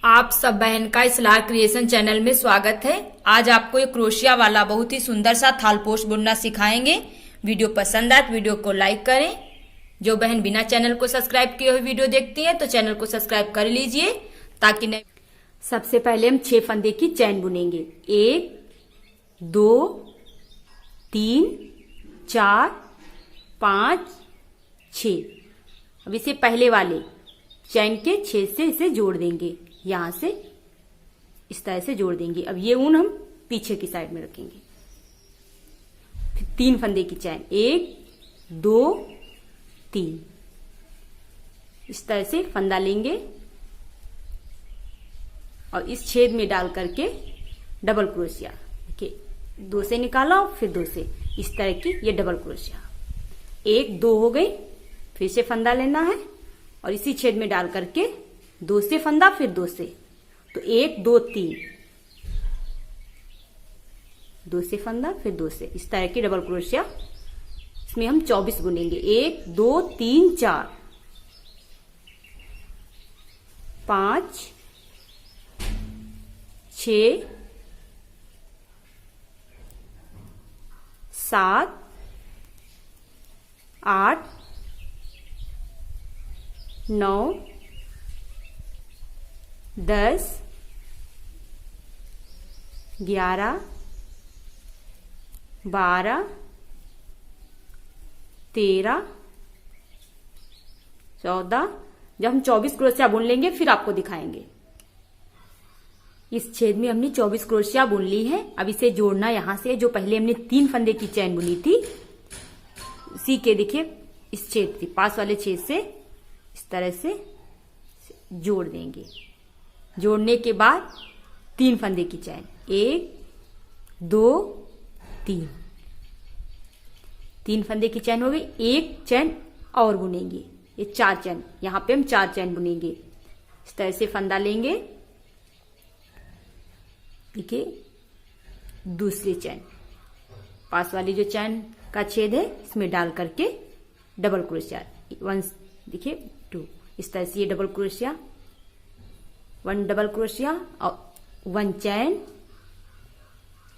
आप सब बहन का इस्लाह क्रिएशन चैनल में स्वागत है। आज आपको एक क्रोशिया वाला बहुत ही सुंदर सा थाल पोस्ट बुनना सिखाएंगे। वीडियो पसंद आए तो वीडियो को लाइक करें। जो बहन बिना चैनल को सब्सक्राइब किए हुए वीडियो देखती है तो चैनल को सब्सक्राइब कर लीजिए ताकि नहीं। सबसे पहले हम 6 फंदे की चैन बुनेंगे। 1 2 3 4 5 6। अब इसे पहले वाले चैन के 6 से इसे जोड़ देंगे। यहां से इस तरह से जोड़ देंगे। अब ये ऊन हम पीछे की साइड में रखेंगे। फिर 3 फंदे की चैन 1 2 3। इस तरह से फंदा लेंगे और इस छेद में डाल करके डबल क्रोशिया। देखिए 2 से निकाला और फिर 2 से, इस तरह की ये डबल क्रोशिया। 1 2 हो गई। फिर से फंदा लेना है और इसी छेद में डाल करके 2 से फंदा, फिर 2 से, तो 1 2 3। 2 से फंदा फिर 2 से, इस तरह की डबल क्रोशिया। इसमें हम 24 बुनेंगे। 1 2 3 4 5 6 7 8 9 10 11 12 13 14। जब हम 24 क्रोशिया बुन लेंगे फिर आपको दिखाएंगे। इस छेद में हमने 24 क्रोशिया बुन ली है। अब इसे जोड़ना यहां से, जो पहले हमने 3 फंदे की चैन बुनी थी उसी के देखिए इस छेद से, पास वाले छेद से इस तरह से जोड़ देंगे। जोड़ने के बाद 3 फंदे की चैन 1 2 3। 3 फंदे की चैन हो गई। 1 चैन और बुनेंगे। ये 4 चैन, यहां पे हम 4 चैन बुनेंगे। इस तरह से फंदा लेंगे। देखिए दूसरी चैन, पास वाली जो चैन का छेद है इसमें डाल करके डबल क्रोशिया 1, देखिए 2। इस तरह से ये डबल क्रोशिया, 1 डबल क्रोशिया और 1 चैन।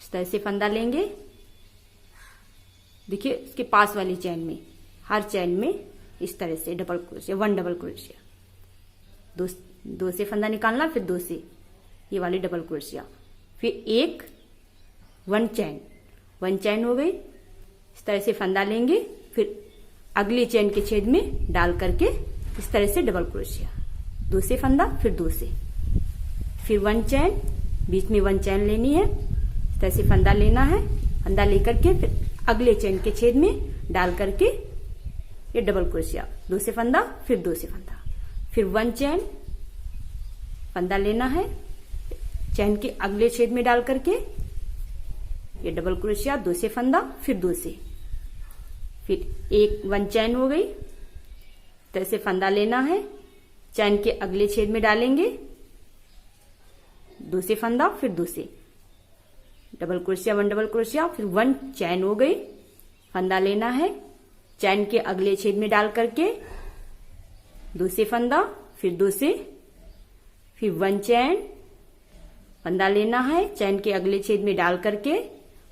इस तरह से फंदा लेंगे। देखिए इसके पास वाली चैन में, हर चैन में इस तरह से डबल क्रोशिया, 1 डबल क्रोशिया। 2 से फंदा निकालना, फिर 2 से ये वाली डबल क्रोशिया, फिर 1 चैन, 1 चैन हो गई। इस तरह से फंदा लेंगे, फिर अगली चैन के छेद में डाल करके इस तरह से डबल क्रोशिया। 2 से फंदा, फिर 2 से, फिर 1 चैन, बीच में 1 चैन लेनी है। इस तरह से फंदा लेना है। फंदा लेकर के फिर अगले चैन के छेद में डाल करके ये डबल क्रोशिया। 2 से फंदा, फिर 2 से फंदा, फिर 1 चैन, फंदा लेना है। चैन के अगले छेद में डाल करके ये डबल क्रोशिया। 2 से फंदा, फिर 2 से, फिर 1 चैन हो गई। तरह से फंदा लेना है। चैन के अगले छेद में डालेंगे। 2 से फंदा, फिर 2 से, डबल क्रोशिया, 1 डबल क्रोशिया, फिर 1 चैन हो गई। फंदा लेना है। चैन के अगले छेद में डाल करके 2 से फंदा, फिर 2 से, फिर 1 चैन, फंदा लेना है। चैन के अगले छेद में डाल करके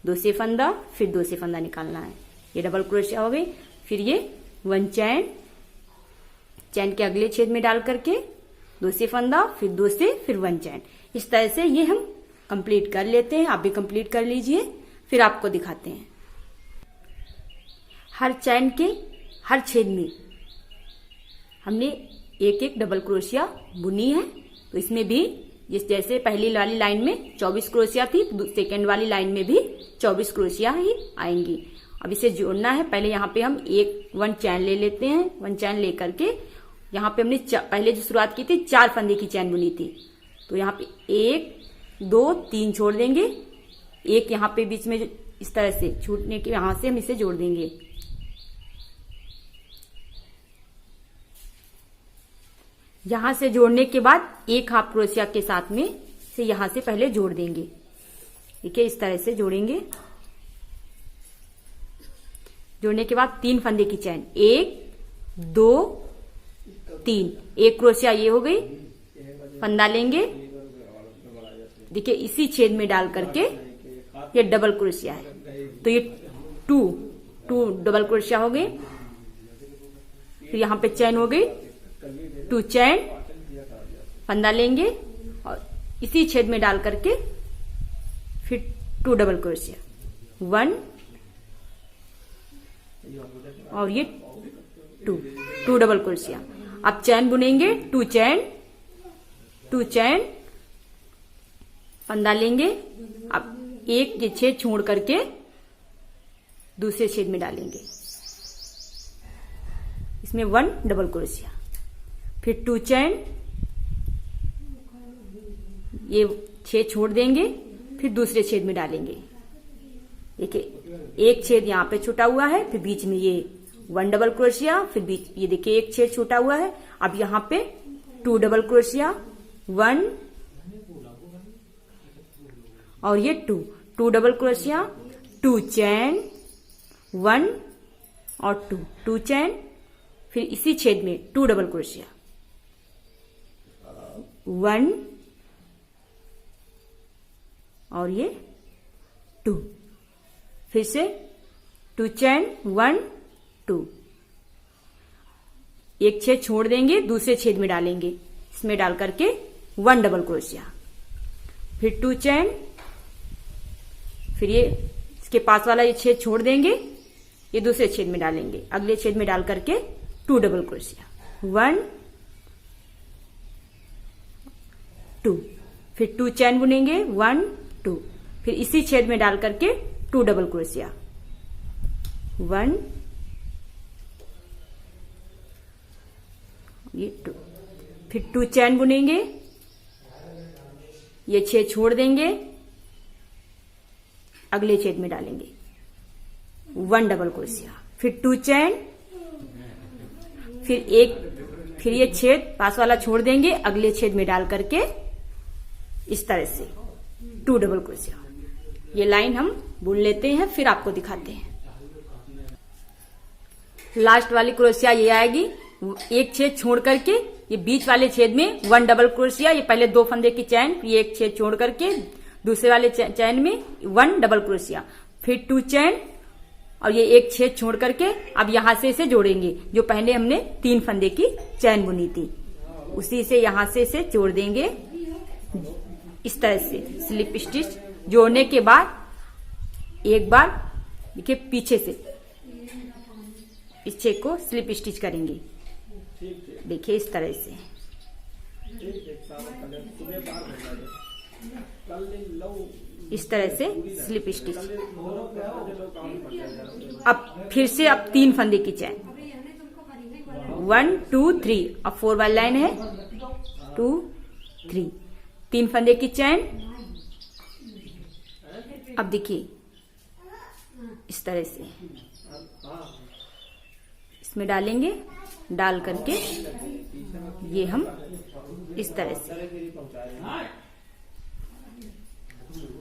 2 से फंदा, फिर 2 से फंदा निकालना है। ये डबल क्रोशिया हो गई। फिर ये 1 चैन, चैन के अगले छेद में डाल करके 2 से फंदा, फिर 2 से, फिर 1 चैन। इस तरह से ये हम कंप्लीट कर लेते हैं। आप भी कंप्लीट कर लीजिए, फिर आपको दिखाते हैं। हर चैन के हर छेद में हमने 1 डबल क्रोशिया बुनी है। तो इसमें भी जैसे पहली वाली लाइन में 24 क्रोशिया थी, सेकेंड वाली लाइन में भी 24 क्रोशिया ही आएंगी। अब इसे जोड़ना है। पहले यहाँ पे हम 1 चैन ले लेते हैं। 1 चैन लेकर के यहाँ पे हमने पहले जो शुरुआत की थी 4 फंदे की चैन बुनी थी, तो यहाँ पे 1 2 3 छोड़ देंगे। 1 यहाँ पे बीच में इस तरह से छूटने के, यहां से हम इसे जोड़ देंगे। यहां से जोड़ने के बाद 1 हाफ क्रोशिया के साथ में से यहां से पहले जोड़ देंगे। देखिए इस तरह से जोड़ेंगे। जोड़ने के बाद 3 फंदे की चैन, 1 2 3, 1 क्रोशिया ये हो गई। फंदा लेंगे, देखिए इसी छेद में डाल करके ये डबल क्रोशिया है, तो ये टू डबल क्रोशिया हो गई। फिर यहाँ पे चैन हो गई, 2 चैन, फंदा लेंगे और इसी छेद में डाल करके फिर 2 डबल क्रोशिया, 1 और ये 2 डबल क्रोशिया। अब चैन बुनेंगे, 2 चैन, फंदा लेंगे। अब एक ये छेद छोड़ करके दूसरे छेद में डालेंगे, इसमें 1 डबल क्रोशिया, फिर 2 चैन, ये छेद छोड़ देंगे, फिर दूसरे छेद में डालेंगे। देखिए एक छेद यहाँ पे छूटा हुआ है, फिर बीच में ये 1 डबल क्रोशिया, फिर बीच ये देखिए एक छेद छूटा हुआ है। अब यहाँ पे 2 डबल क्रोशिया, 1 और ये 2 डबल क्रोशिया, 2 चैन, 1 और 2 चैन, फिर इसी छेद में 2 डबल क्रोशिया, 1 और ये 2, फिर से 2 चैन, 1 2, एक छेद छोड़ देंगे, दूसरे छेद में डालेंगे, इसमें डाल करके 1 डबल क्रोशिया, फिर 2 चैन, फिर ये इसके पास वाला ये छेद छोड़ देंगे, ये दूसरे छेद में डालेंगे, अगले छेद में डाल करके 2 डबल क्रोशिया, 1 2, फिर 2 चैन बुनेंगे, 1 2, फिर इसी छेद में डाल करके 2 डबल क्रोशिया, 1 ये 2, फिर 2 चैन बुनेंगे, ये छेद छोड़ देंगे, अगले छेद में डालेंगे, 1 डबल क्रोशिया, फिर 2 चैन, फिर ये छेद पास वाला छोड़ देंगे, अगले छेद में डाल करके इस तरह से 2 डबल क्रोशिया। ये लाइन हम बुन लेते हैं, फिर आपको दिखाते हैं। लास्ट वाली क्रोशिया ये आएगी, एक छेद छोड़ करके ये बीच वाले छेद में 1 डबल क्रोशिया, ये पहले 2 फंदे की चैन, फिर एक छेद छोड़ करके दूसरे वाले चैन में 1 डबल क्रोशिया, फिर 2 चैन और ये एक छेद छोड़ करके अब यहां से इसे जोड़ेंगे। जो पहले हमने 3 फंदे की चैन बुनी थी, उसी से यहां से इसे जोड़ देंगे इस तरह से। स्लिप स्टिच जोड़ने के बाद एक बार देखिए पीछे से इस छेद को स्लिप स्टिच करेंगे, देखिए इस तरह से। इस तरह से स्लिप स्टिच। अब फिर से अब 3 फंदे की चैन, 1 2 3, अब 4 वाली लाइन है, 2 3, 3 फंदे की चैन। अब देखिए इस तरह से इसमें डालेंगे, डाल करके ये हम इस तरह से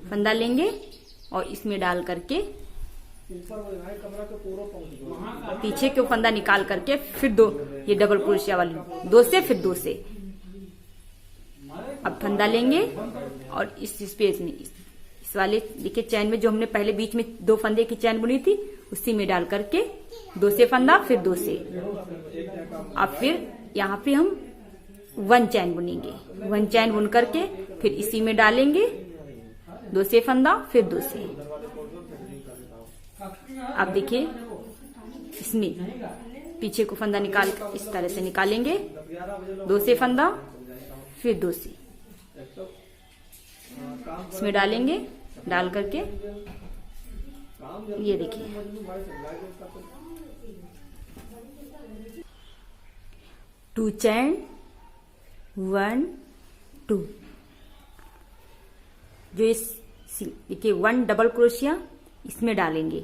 फंदा लेंगे और इसमें डाल करके पीछे के फंदा निकाल करके फिर 2 ये डबल क्रोशिया वाली 2 से फिर 2 से अब फंदा लेंगे और इस स्पेस में इस वाले देखिए चैन में जो हमने पहले बीच में 2 फंदे की चैन बुनी थी उसी में डाल करके 2 से फंदा फिर 2 से। अब फिर यहाँ पे हम 1 चैन बुनेंगे, 1 चैन बुन करके फिर इसी में डालेंगे 2 से फंदा फिर 2 से। अब देखिए इसमें पीछे को फंदा निकाल इस तरह से निकालेंगे, 2 से फंदा फिर 2 से इसमें डालेंगे, डाल करके ये देखिए 2 चैन 1 2, जो इस देखिए 1 डबल क्रोशिया इसमें डालेंगे,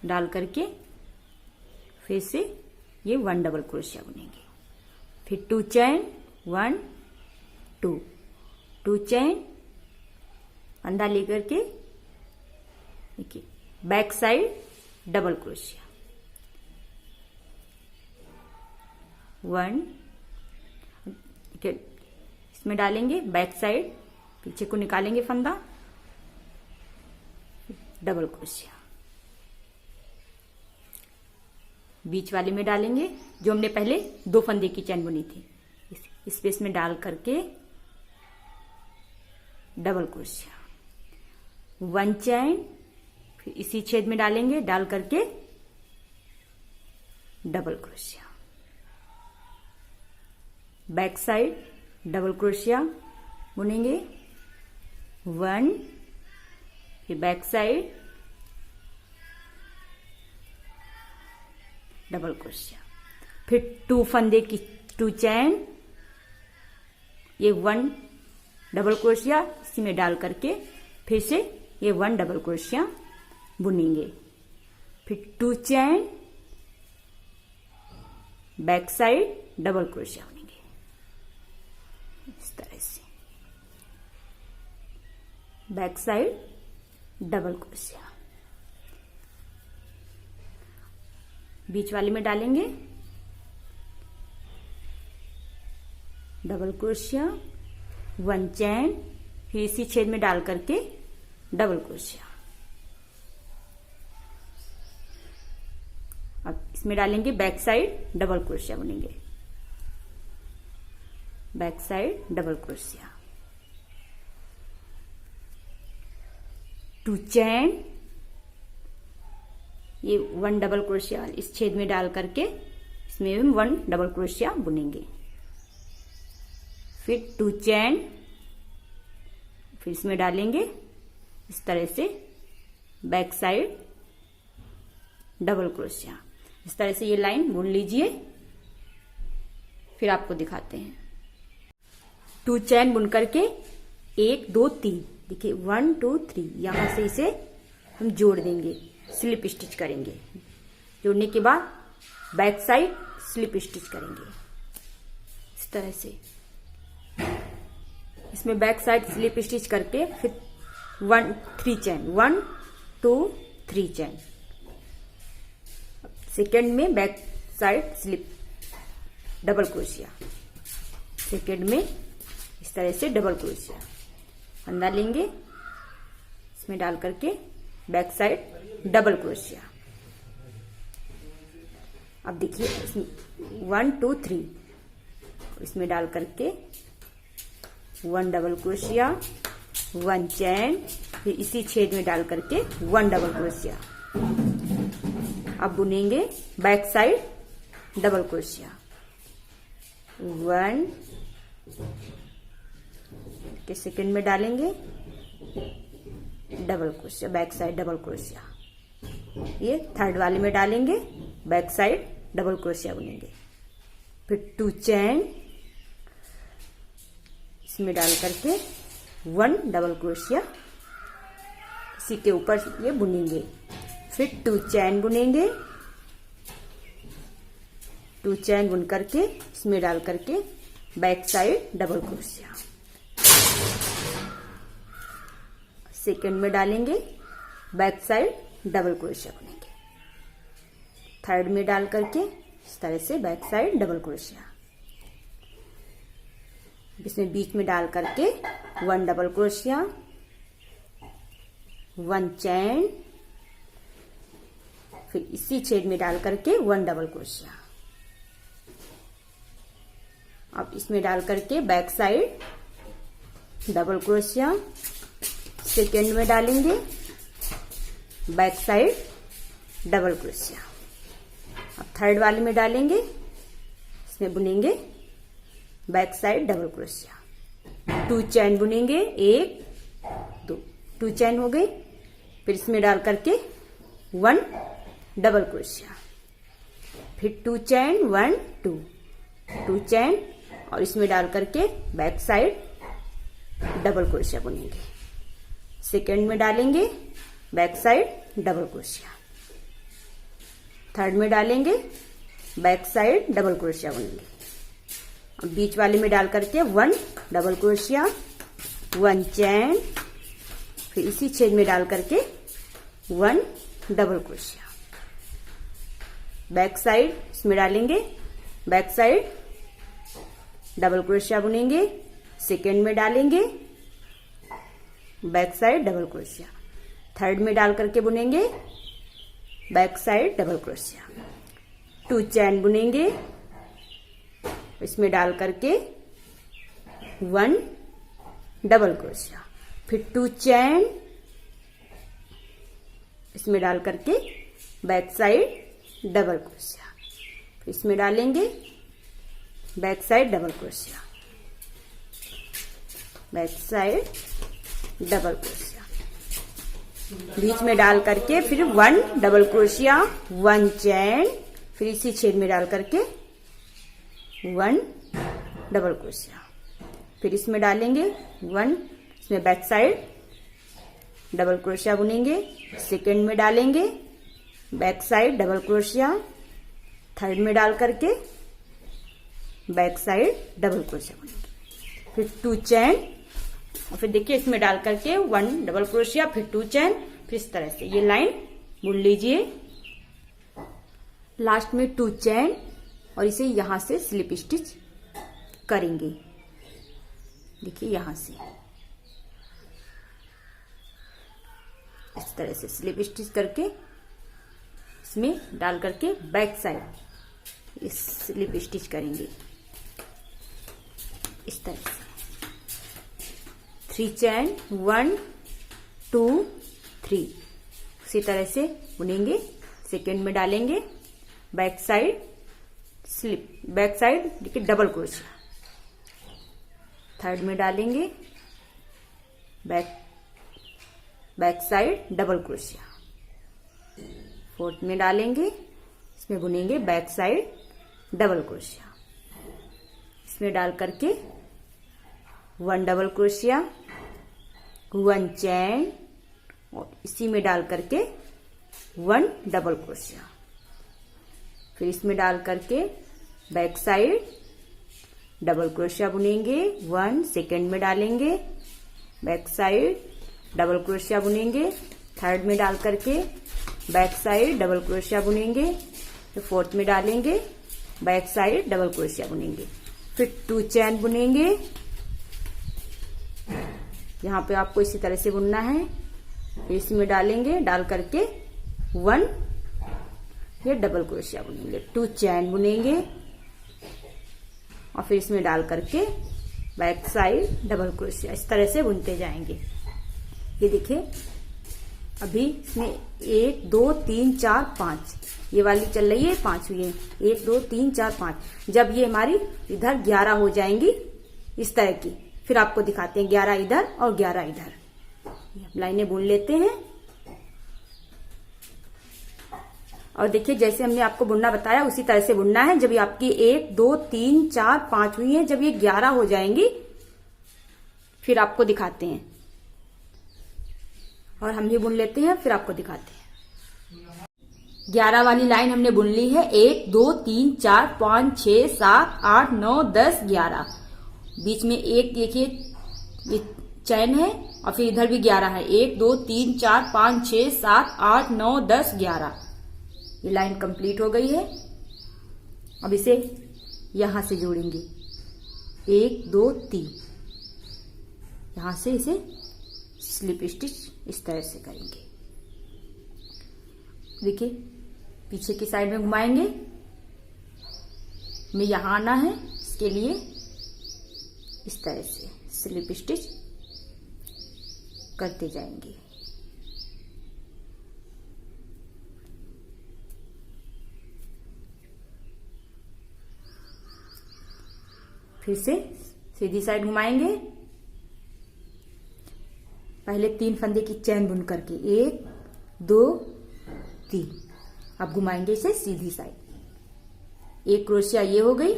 डाल करके फिर से ये 1 डबल क्रोशिया बुनेंगे, फिर 2 चैन 1 2, 2 चैन फंदा लेकर के देखिए बैक साइड डबल क्रोशिया 1 इसमें डालेंगे बैक साइड, पीछे को निकालेंगे फंदा, डबल क्रोशिया बीच वाले में डालेंगे, जो हमने पहले 2 फंदे की चैन बुनी थी, इस स्पेस में डाल करके डबल क्रोशिया, 1 चैन, फिर इसी छेद में डालेंगे, डाल करके डबल क्रोशिया, बैक साइड डबल क्रोशिया बुनेंगे, 1, फिर बैक साइड डबल क्रोशिया, फिर 2 फंदे की 2 चैन, ये 1 डबल क्रोशिया इसी में डाल करके फिर से ये 1 डबल क्रोशिया बुनेंगे, फिर 2 चैन, बैक साइड डबल क्रोशिया बुनेंगे, इस तरह से बैक साइड डबल क्रोशिया बीच वाले में डालेंगे, डबल क्रोशिया, 1 चैन, फिर इसी छेद में डाल करके डबल क्रोशिया। अब इसमें डालेंगे बैक साइड डबल क्रोशिया बुनेंगे, बैक साइड डबल क्रोशिया, 2 चैन, ये 1 डबल क्रोशिया इस छेद में डाल करके इसमें भी 1 डबल क्रोशिया बुनेंगे, फिर 2 चैन, फिर इसमें डालेंगे इस तरह से बैक साइड डबल क्रोशिया। इस तरह से ये लाइन बुन लीजिए, फिर आपको दिखाते हैं। 2 चैन बुन करके 1 2 3, देखिए 1 2 3, यहां से इसे हम जोड़ देंगे, स्लिप स्टिच करेंगे, जोड़ने के बाद बैक साइड स्लिप स्टिच करेंगे इस तरह से। इसमें बैक साइड स्लिप स्टिच करके फिर 1 3 चैन, 1 2 3 चैन, सेकेंड में back side slip double crochet, second में इस तरह से डबल क्रोशिया, फंदा लेंगे, इसमें डाल करके बैक साइड डबल क्रोशिया। अब देखिए 1 2 3, इसमें डाल करके 1 डबल क्रोशिया, 1 चैन, फिर इसी छेद में डाल करके 1 डबल क्रोशिया। अब बुनेंगे बैक साइड डबल क्रोशिया, 1 के सेकेंड में डालेंगे डबल क्रोशिया, बैक साइड डबल क्रोशिया, ये थर्ड वाले में डालेंगे, बैक साइड डबल क्रोशिया बुनेंगे, फिर 2 चैन, इसमें डाल करके 1 डबल क्रोशिया इसी के ऊपर ये बुनेंगे, फिर 2 चैन बुनेंगे, 2 चैन बुन करके इसमें डाल करके back side double crochet, second में डालेंगे, बैक साइड डबल क्रोशिया बुनेंगे, थर्ड में डाल करके इस तरह से बैक साइड डबल क्रोशिया, इसमें बीच में डाल करके 1 डबल क्रोशिया, 1 चैन, फिर इसी छेद में डाल करके 1 डबल क्रोशिया। अब इसमें डाल करके back side double crochet, second में डालेंगे, बैक साइड डबल क्रोशिया। अब थर्ड वाले में डालेंगे, इसमें बुनेंगे बैक साइड डबल क्रोशिया, 2 चैन बुनेंगे, 1 2, 2 चैन हो गई, फिर इसमें डाल करके 1 डबल क्रोशिया, फिर 2 चैन, 1 2, 2 चैन, और इसमें डाल करके बैक साइड डबल क्रोशिया बुनेंगे, सेकेंड में डालेंगे back side double crochet, third में डालेंगे बैक साइड डबल क्रोशिया बुनेंगे। अब बीच वाले में डाल करके 1 डबल क्रोशिया, 1 चैन, फिर इसी छेद में डाल करके 1 डबल क्रोशिया, बैक साइड इसमें डालेंगे, बैक साइड डबल क्रोशिया बुनेंगे, सेकेंड में डालेंगे back side double crochet. Third में डाल करके बुनेंगे, बैक साइड डबल क्रोशिया। 2 चैन बुनेंगे, इसमें डाल करके 1 डबल क्रोशिया, फिर 2 चैन, इसमें डाल करके बैक साइड डबल क्रोशिया, फिर इसमें डालेंगे बैक साइड डबल क्रोशिया, बैक साइड डबल क्रोशिया, बीच में डाल करके फिर 1 डबल क्रोशिया, 1 चैन, फिर इसी छेद में डाल करके 1 डबल क्रोशिया, फिर इसमें डालेंगे 1, इसमें बैक साइड डबल क्रोशिया बुनेंगे, सेकंड में डालेंगे back side double crochet, third में डाल करके बैक साइड डबल क्रोशिया बुनेंगे, फिर 2 चैन, और फिर देखिए इसमें डाल करके 1 डबल क्रोशिया, फिर 2 चैन, फिर इस तरह से ये लाइन बुन लीजिए। लास्ट में 2 चैन और इसे यहां से स्लिप स्टिच करेंगे। देखिए यहां से इस तरह से स्लिप स्टिच करके इसमें डाल करके बैक साइड इस स्लिप स्टिच करेंगे इस तरह से। 3 चैन, 1 2 3, उसी तरह से बुनेंगे। सेकेंड में डालेंगे back side slip, back side देखिए डबल क्रोशिया, थर्ड में डालेंगे back side double crochet, fourth में डालेंगे, इसमें बुनेंगे बैक साइड डबल क्रोशिया, इसमें डाल करके 1 डबल क्रोशिया, 1 चैन, और इसी में डाल करके 1 डबल क्रोशिया, फिर इसमें डाल करके बैक साइड डबल क्रोशिया बुनेंगे, 1 सेकेंड में डालेंगे बैक साइड डबल क्रोशिया बुनेंगे, थर्ड में डाल करके बैक साइड डबल क्रोशिया बुनेंगे, फिर फोर्थ में डालेंगे बैक साइड डबल क्रोशिया बुनेंगे, फिर 2 चैन बुनेंगे। यहाँ पे आपको इसी तरह से बुनना है, फिर इसमें डालेंगे, डाल करके 1 ये डबल क्रोशिया बुनेंगे, 2 चैन बुनेंगे, और फिर इसमें डाल करके बैक साइड डबल क्रोशिया, इस तरह से बुनते जाएंगे। ये देखिए अभी इसमें 1 2 3 4 5 ये वाली चल रही है, 5 हुई है, 1 2 3 4 5। जब ये हमारी इधर 11 हो जाएंगी इस तरह की, फिर आपको दिखाते हैं 11 इधर और 11 इधर। लाइनें बुन लेते हैं, और देखिए जैसे हमने आपको बुनना बताया उसी तरह से बुनना है। जब ये आपकी 1 2 3 4 5 हुई है, जब ये 11 हो जाएंगी फिर आपको दिखाते हैं, और हम भी बुन लेते हैं फिर आपको दिखाते हैं। 11 वाली लाइन हमने बुन ली है, 1 2 3 4 5 6 7 8 9 10 11। बीच में एक देखिए ये चैन है, और फिर इधर भी 11 है, 1 2 3 4 5 6 7 8 9 10 11। ये लाइन कंप्लीट हो गई है। अब इसे यहां से जोड़ेंगे, 1 2 3, यहां से इसे स्लिप स्टिच इस तरह से करेंगे। देखिए पीछे की साइड में घुमाएंगे, हमें यहां आना है, इसके लिए इस तरह से स्लिप स्टिच करते जाएंगे। फिर से सीधी साइड घुमाएंगे, पहले 3 फंदे की चैन बुन करके 1 2 3। अब घुमाएंगे इसे सीधी साइड, 1 क्रोशिया ये हो गई,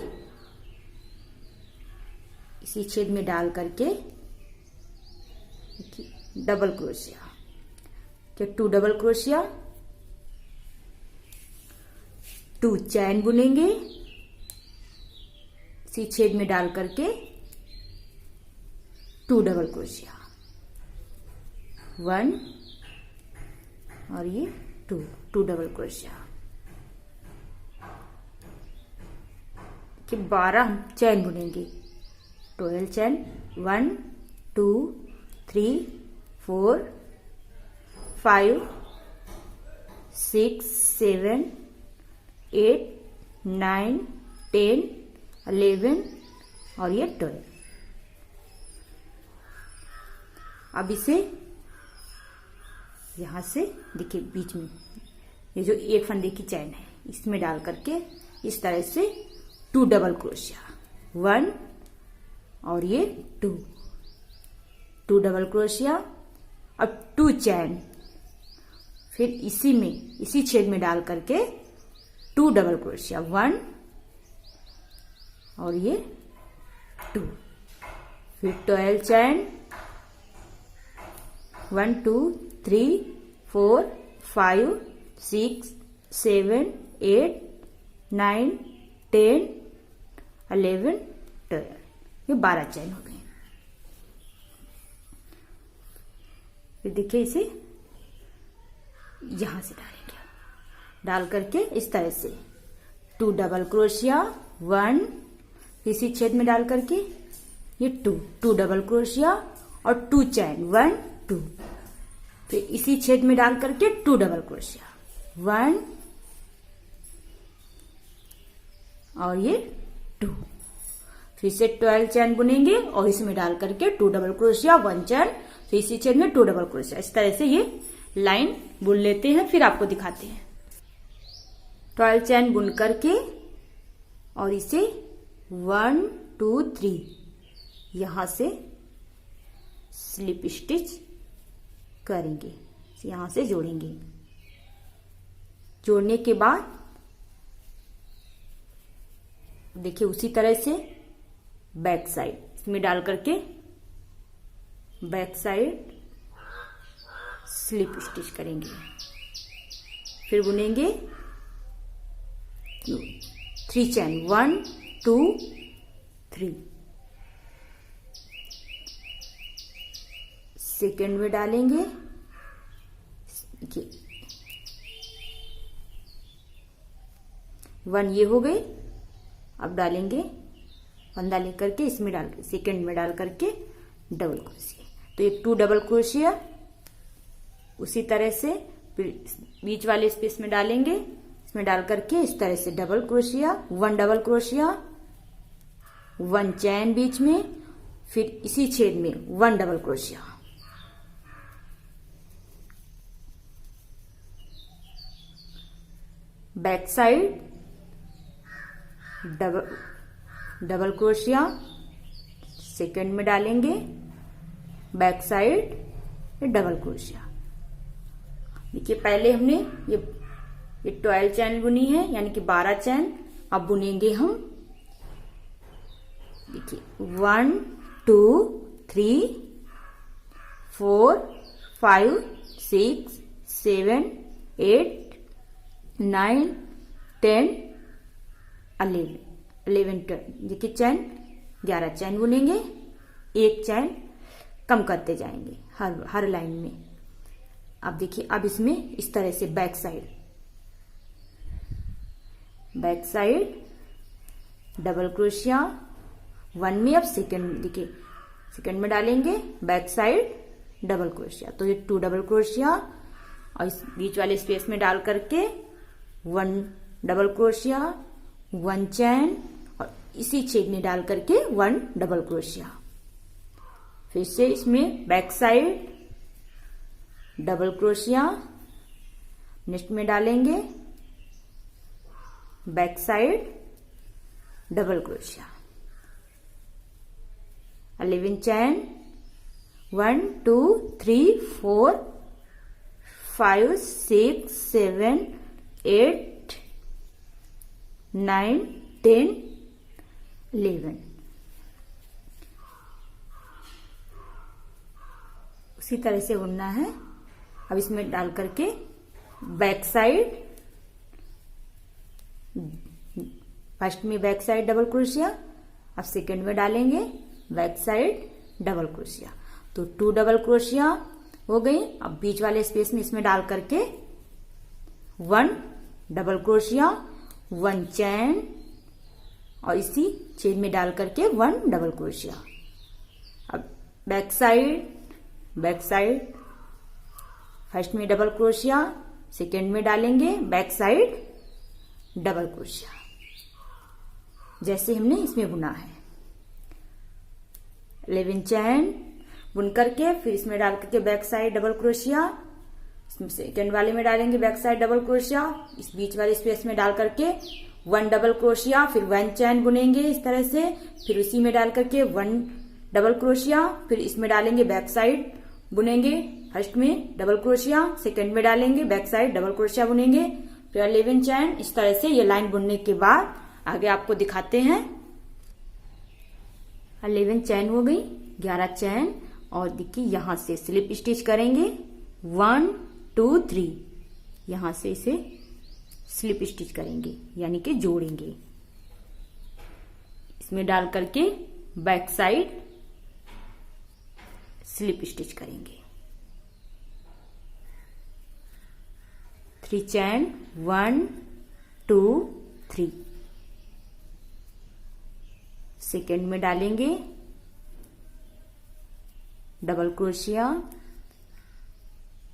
इसी छेद में डाल करके डबल क्रोशिया, क्या 2 डबल क्रोशिया, 2 चैन बुनेंगे, इसी छेद में डाल करके 2 डबल क्रोशिया, 1 और ये 2 डबल क्रोशिया, कि 12 चैन बुनेंगे, 12 चैन, 1 2 3 4 5 6 7 8 9 10 11 और ये 12। अब इसे यहां से देखिए बीच में ये जो एक फंदे की चैन है इसमें डाल करके इस तरह से 2 डबल क्रोशिया 1 और ये 2 डबल क्रोशिया और 2 चैन, फिर इसी छेद में डाल करके 2 डबल क्रोशिया 1 और ये 2, फिर 12 चैन 1 2 3 4 5 6 7 8 9 10 11 12, ये 12 चैन हो गए। फिर देखिए इसे यहां से डालेंगे, डाल करके इस तरह से 2 डबल क्रोशिया 1, इसी छेद में डाल करके ये 2 डबल क्रोशिया और 2 चैन 1 2, फिर इसी छेद में डाल करके 2 डबल क्रोशिया 1 और ये 2, फिर से 12 चैन बुनेंगे और इसमें डाल करके 2 डबल क्रोशिया 1 चैन, फिर इसी छेद में 2 डबल क्रोशिया। इस तरह से ये लाइन बुन लेते हैं, फिर आपको दिखाते हैं। 12 चैन बुन करके और इसे 1 2 3 यहां से स्लिप स्टिच करेंगे, यहां से जोड़ेंगे। जोड़ने के बाद देखिए उसी तरह से बैक साइड इसमें डाल करके बैक साइड स्लिप स्टिच करेंगे, फिर बुनेंगे 3 चैन 1 2 3, सेकेंड में डालेंगे, देखिए 1 ये हो गए। अब डालेंगे फंदा लेकर के इसमें डाल के सेकेंड में डाल करके डबल क्रोशिया, तो ये 2 डबल क्रोशिया उसी तरह से फिर बीच वाले स्पेस में डालेंगे, इसमें डाल करके इस तरह से डबल क्रोशिया 1 डबल क्रोशिया 1 चैन बीच में, फिर इसी छेद में 1 डबल क्रोशिया, back side double crochet second में डालेंगे, बैक साइड डबल क्रोशिया। देखिए पहले हमने ये 12 चैन बुनी है यानी कि 12 चैन, अब बुनेंगे हम देखिए 1 2 3 4 5 6 7 8 9 10 11 देखिए चैन 11 चैन बुनेंगे, एक चैन कम करते जाएंगे हर लाइन में। अब देखिए अब इसमें इस तरह से बैक साइड डबल क्रोशिया 1 में, अब सेकंड देखिए सेकंड में डालेंगे बैक साइड डबल क्रोशिया, तो ये 2 डबल क्रोशिया और इस बीच वाले स्पेस में डाल करके 1 डबल क्रोशिया 1 चैन और इसी छेद में डाल करके 1 डबल क्रोशिया, फिर से इसमें back side double crochet, next में डालेंगे बैक साइड डबल क्रोशिया 11 चैन 1 2 3 4 5 6 7 8 9 10 11, उसी तरह से बुनना है। अब इसमें डाल करके बैक साइड फर्स्ट में बैक साइड डबल क्रोशिया, अब सेकंड में डालेंगे बैक साइड डबल क्रोशिया, तो 2 डबल क्रोशिया हो गई। अब बीच वाले स्पेस में इसमें डाल करके 1 डबल क्रोशिया 1 चैन और इसी छेद में डाल करके 1 डबल क्रोशिया। अब back side back side, first में डबल क्रोशिया, सेकेंड में डालेंगे बैक साइड डबल क्रोशिया, जैसे हमने इसमें बुना है। 11 चैन बुन करके फिर इसमें डाल करके बैक साइड डबल क्रोशिया, इसमें सेकेंड वाले में डालेंगे बैक साइड डबल क्रोशिया, इस बीच वाले स्पेस में डाल करके 1 डबल क्रोशिया, फिर 1 चैन बुनेंगे इस तरह से, फिर उसी में डाल करके 1 डबल क्रोशिया, फिर इसमें डालेंगे बैक साइड बुनेंगे, फर्स्ट में डबल क्रोशिया, सेकेंड में डालेंगे बैक साइड डबल क्रोशिया बुनेंगे, फिर 11 चैन। इस तरह से ये लाइन बुनने के बाद आगे आपको दिखाते हैं। 11 चैन हो गई, 11 चैन, और देखिए यहां से स्लिप स्टिच करेंगे 1 2 3, यहां से इसे स्लिप स्टिच करेंगे यानी कि जोड़ेंगे, इसमें डाल करके बैक साइड स्लिप स्टिच करेंगे। 3 चैन 1 2 3, सेकेंड में डालेंगे डबल क्रोशिया,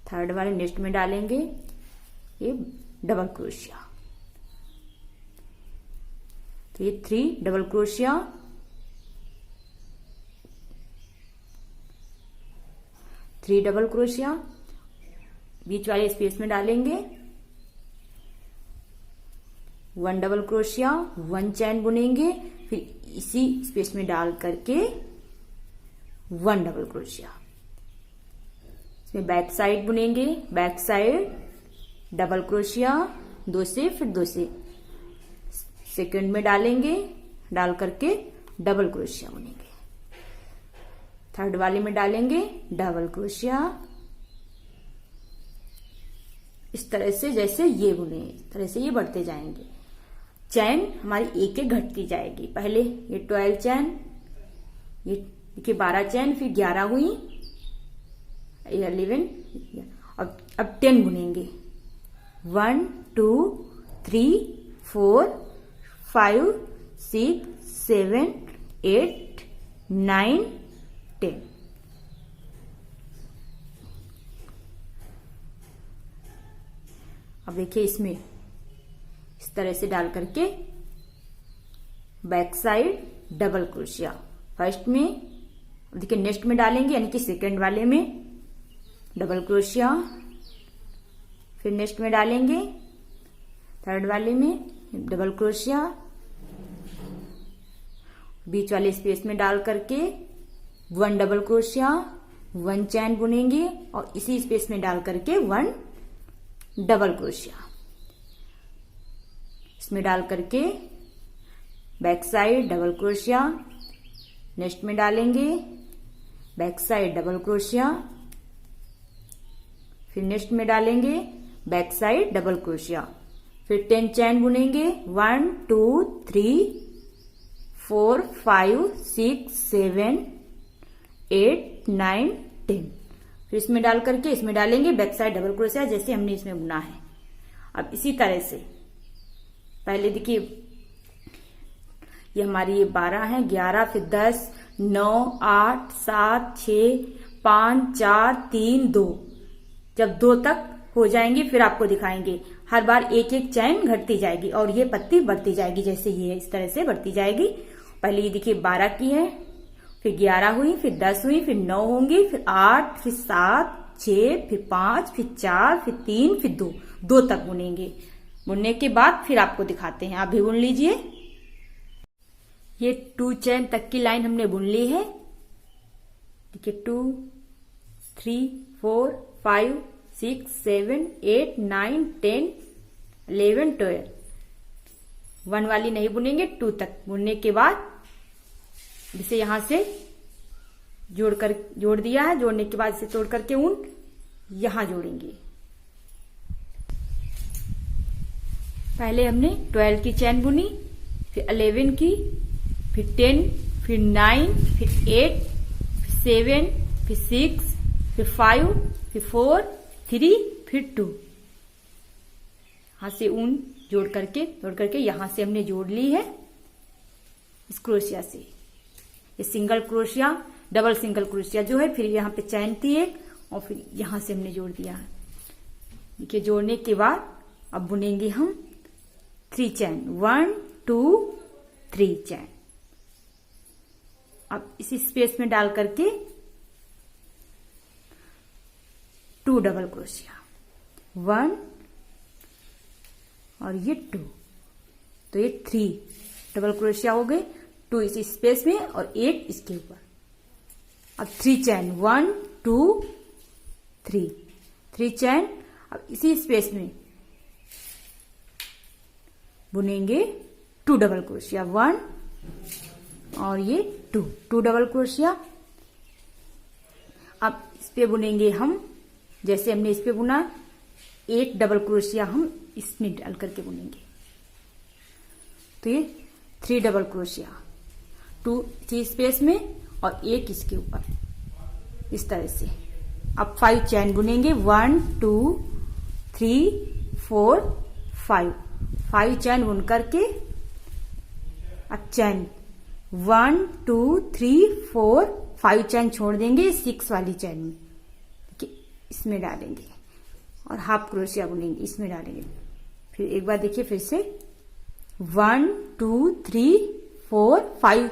थर्ड वाले नेक्स्ट में डालेंगे ये डबल क्रोशिया, तो ये 3 डबल क्रोशिया, डबल क्रोशिया, बीच वाले स्पेस में डालेंगे 1 डबल क्रोशिया, 1 चैन बुनेंगे, फिर इसी स्पेस में डाल करके 1 डबल क्रोशिया, इसमें बैक साइड बुनेंगे, बैक साइड डबल क्रोशिया 2 से, फिर 2 से, सेकेंड में डालेंगे, डाल करके डबल क्रोशिया बुनेंगे, थर्ड वाले में डालेंगे डबल क्रोशिया, इस तरह से जैसे ये बुने, इस तरह से ये बढ़ते जाएंगे। चैन हमारी एक एक घटती जाएगी, पहले ये 12 चैन, ये देखिए 12 चैन, फिर 11 हुई, 11, अब 10 बुनेंगे 1 2 3 4 5 6 7 8 9 10। अब देखिए इसमें इस तरह से डाल करके back side double crochet, first में देखिए नेक्स्ट में डालेंगे यानी कि सेकेंड वाले में डबल क्रोशिया, फिर नेक्स्ट में डालेंगे थर्ड वाले में डबल क्रोशिया, बीच वाले स्पेस में डाल करके 1 डबल क्रोशिया, 1 चैन बुनेंगे और इसी स्पेस में डाल करके 1 डबल क्रोशिया, इसमें डाल करके back side double crochet, next में डालेंगे बैक साइड डबल क्रोशिया, फिर नेक्स्ट में डालेंगे बैक साइड डबल क्रोशिया, फिर 10 चैन बुनेंगे 1 2 3 4 5 6 7 8 9 10, फिर इसमें डाल करके इसमें डालेंगे बैक साइड डबल क्रोशिया जैसे हमने इसमें बुना है। अब इसी तरह से पहले देखिए ये हमारी ये 12 है, 11, फिर 10 9 8 7 6 5 4 3 2, जब 2 तक हो जाएंगे फिर आपको दिखाएंगे। हर बार एक एक चैन घटती जाएगी और ये पत्ती बढ़ती जाएगी, जैसे ये इस तरह से बढ़ती जाएगी। पहले ये देखिए 12 की है, फिर 11 हुई, फिर 10 हुई, फिर 9 होंगी, फिर 8, फिर 7 6, फिर 5, फिर 4, फिर 3, फिर 2 तक बुनेंगे। बुनने के बाद फिर आपको दिखाते हैं, आप भी बुन लीजिए। ये 2 चैन तक की लाइन हमने बुन ली है। देखिए 2 3 4 5 6 7 8 9 10 11 12, 1 वाली नहीं बुनेंगे, 2 तक बुनने के बाद इसे यहां से जोड़ दिया है, जोड़ने के बाद इसे तोड़ करके ऊन यहां जोड़ेंगे। पहले हमने 12 की चैन बुनी, फिर 11 की, फिर 10, फिर 9, फिर 8, फिर 7, फिर 6, फिर 5, फिर 4, 3, फिर 2, यहां से ऊन जोड़ करके यहां से हमने जोड़ ली है इस क्रोशिया से। ये single crochet double single crochet जो है, फिर यहाँ पे चैन थी एक, और फिर यहां से हमने जोड़ दिया है। देखिए जोड़ने के बाद अब बुनेंगे हम 3 चैन, 1 2 3 चैन। अब इसी स्पेस में डाल करके 2 डबल क्रोशिया, 1 और ये 2, तो ये 3 डबल क्रोशिया हो गए, 2 इसी स्पेस में और 1 इसके ऊपर। अब 3 चैन, 1 2 3 चैन। अब इसी स्पेस में बुनेंगे 2 डबल क्रोशिया, 1 और ये 2 डबल क्रोशिया। अब इस पे बुनेंगे हम, जैसे हमने इस पे बुना, 1 डबल क्रोशिया हम इसमें डाल करके बुनेंगे, तो ये 3 डबल क्रोशिया, 2 इसी स्पेस में और 1 इसके ऊपर, इस तरह से। अब 5 चैन बुनेंगे, 1 2 3 4 5 चैन बुन करके अब चैन 1 2 3 4 5 चैन छोड़ देंगे 6 वाली चैन में, इसमें डालेंगे और हाफ क्रोशिया बुनेंगे, इसमें डालेंगे। फिर एक बार देखिए फिर से, 1 2 3 4 5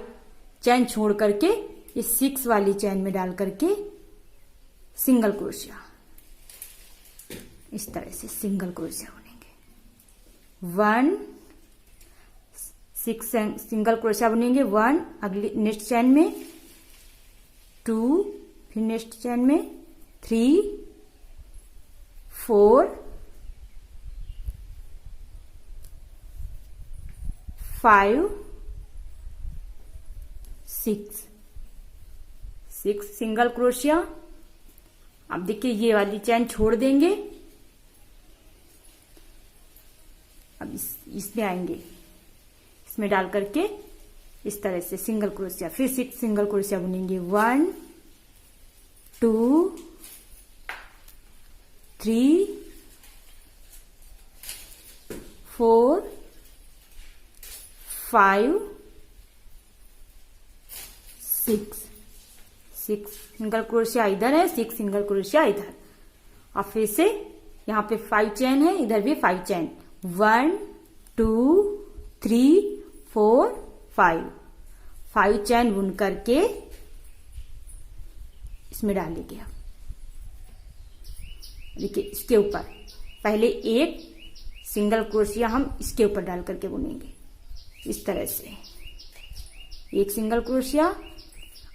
चैन छोड़ करके ये 6 वाली चैन में डाल करके सिंगल क्रोशिया, इस तरह से सिंगल क्रोशिया बुनेंगे। 1 6 सिंगल क्रोशिया बुनेंगे, 1 अगली नेक्स्ट चैन में, 2 फिर नेक्स्ट चैन में, 3 4 5 6 सिंगल क्रोशिया। अब देखिए ये वाली चैन छोड़ देंगे, अब इसमें आएंगे, इसमें डाल करके इस तरह से सिंगल क्रोशिया, फिर 6 सिंगल क्रोशिया बुनेंगे, 1 2 3 4 5 6 सिंगल क्रोशिया इधर है, 6 सिंगल क्रोशिया इधर। और फिर से यहाँ पे 5 चैन है, इधर भी 5 चैन, 1 2 3 4 5 चैन बुन करके इसमें डालेंगे। अब देखिए इसके ऊपर पहले 1 सिंगल क्रोशिया हम इसके ऊपर डाल करके बुनेंगे, इस तरह से 1 सिंगल क्रोशिया।